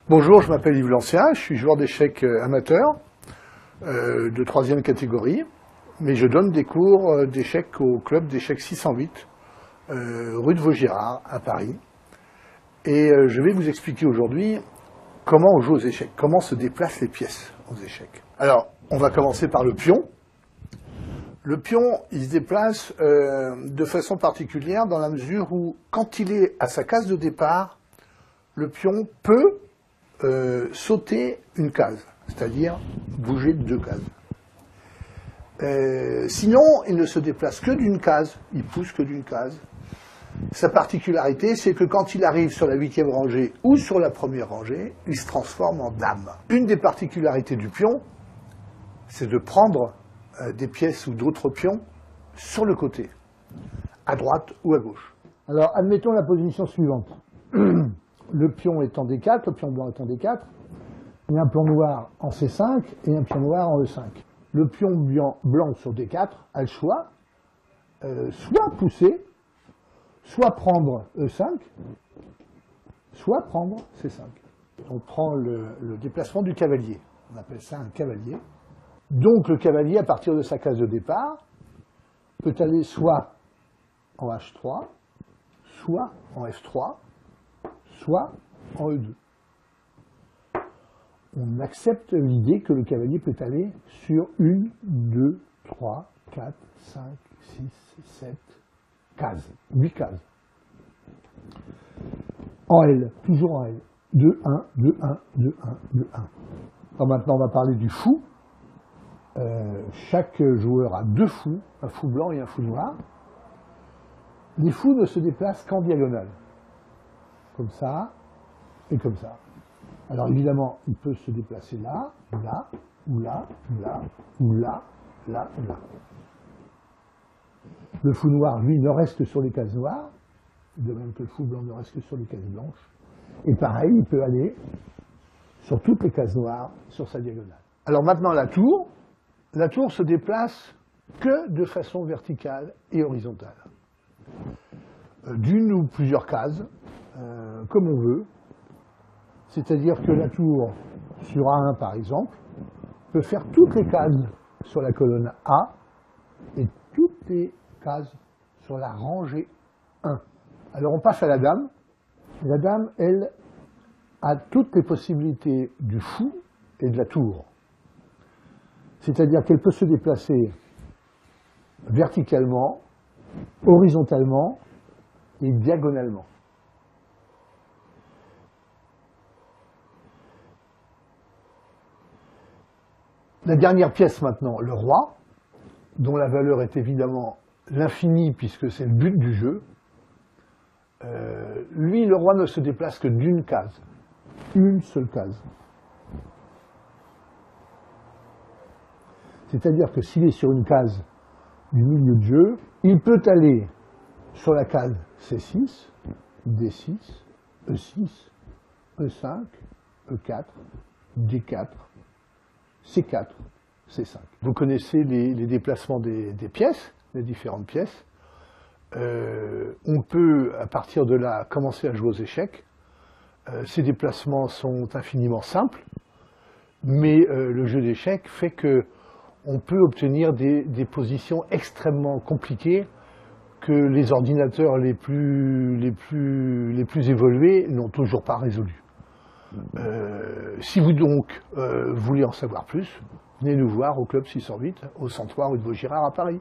Bonjour, je m'appelle Yves Lancien, je suis joueur d'échecs amateur de 3e catégorie, mais je donne des cours d'échecs au club d'échecs 608, rue de Vaugirard, à Paris. Et je vais vous expliquer aujourd'hui comment on joue aux échecs, comment se déplacent les pièces aux échecs. Alors, on va commencer par le pion. Le pion, il se déplace de façon particulière dans la mesure où, quand il est à sa case de départ, le pion peut sauter une case, c'est-à-dire bouger de 2 cases. Sinon, il ne se déplace que d'une case, il pousse que d'une case. Sa particularité, c'est que quand il arrive sur la 8e rangée ou sur la 1re rangée, il se transforme en dame. Une des particularités du pion, c'est de prendre des pièces ou d'autres pions sur le côté, à droite ou à gauche. Alors, admettons la position suivante. Le pion est en D4, le pion blanc est en D4, il y a un pion noir en C5 et un pion noir en E5. Le pion blanc sur D4 a le choix, soit pousser, soit prendre E5, soit prendre C5. On prend le déplacement du cavalier, on appelle ça un cavalier. Donc le cavalier, à partir de sa case de départ, peut aller soit en H3, soit en F3, soit en E2. On accepte l'idée que le cavalier peut aller sur 1, 2, 3, 4, 5, 6, 7 cases, 8 cases. En L, toujours en L. 2, 1, 2, 1, 2, 1, 2, 1. Alors maintenant, on va parler du fou. Chaque joueur a 2 fous, un fou blanc et un fou noir. Les fous ne se déplacent qu'en diagonale. Comme ça, et comme ça. Alors évidemment, il peut se déplacer là, là, ou là, ou là, ou là, là, ou là. Le fou noir, lui, ne reste que sur les cases noires, de même que le fou blanc ne reste que sur les cases blanches. Et pareil, il peut aller sur toutes les cases noires, sur sa diagonale. Alors maintenant, la tour se déplace que de façon verticale et horizontale. D'une ou plusieurs cases, comme on veut, c'est-à-dire que la tour sur A1 par exemple peut faire toutes les cases sur la colonne A et toutes les cases sur la rangée 1. Alors on passe à la dame. La dame, elle, a toutes les possibilités du fou et de la tour. C'est-à-dire qu'elle peut se déplacer verticalement, horizontalement et diagonalement. La dernière pièce maintenant, le roi, dont la valeur est évidemment l'infini puisque c'est le but du jeu. Lui, le roi ne se déplace que d'une case, une seule case. C'est-à-dire que s'il est sur une case du milieu de jeu, il peut aller sur la case C6, D6, E6, E5, E4, D4, C4, C5. Vous connaissez les déplacements des pièces, les différentes pièces. On peut, à partir de là, commencer à jouer aux échecs. Ces déplacements sont infiniment simples, mais le jeu d'échecs fait qu'on peut obtenir des positions extrêmement compliquées que les ordinateurs les plus évolués n'ont toujours pas résolues. Si vous donc voulez en savoir plus, venez nous voir au Club 608, au 103 rue de Vaugirard à Paris.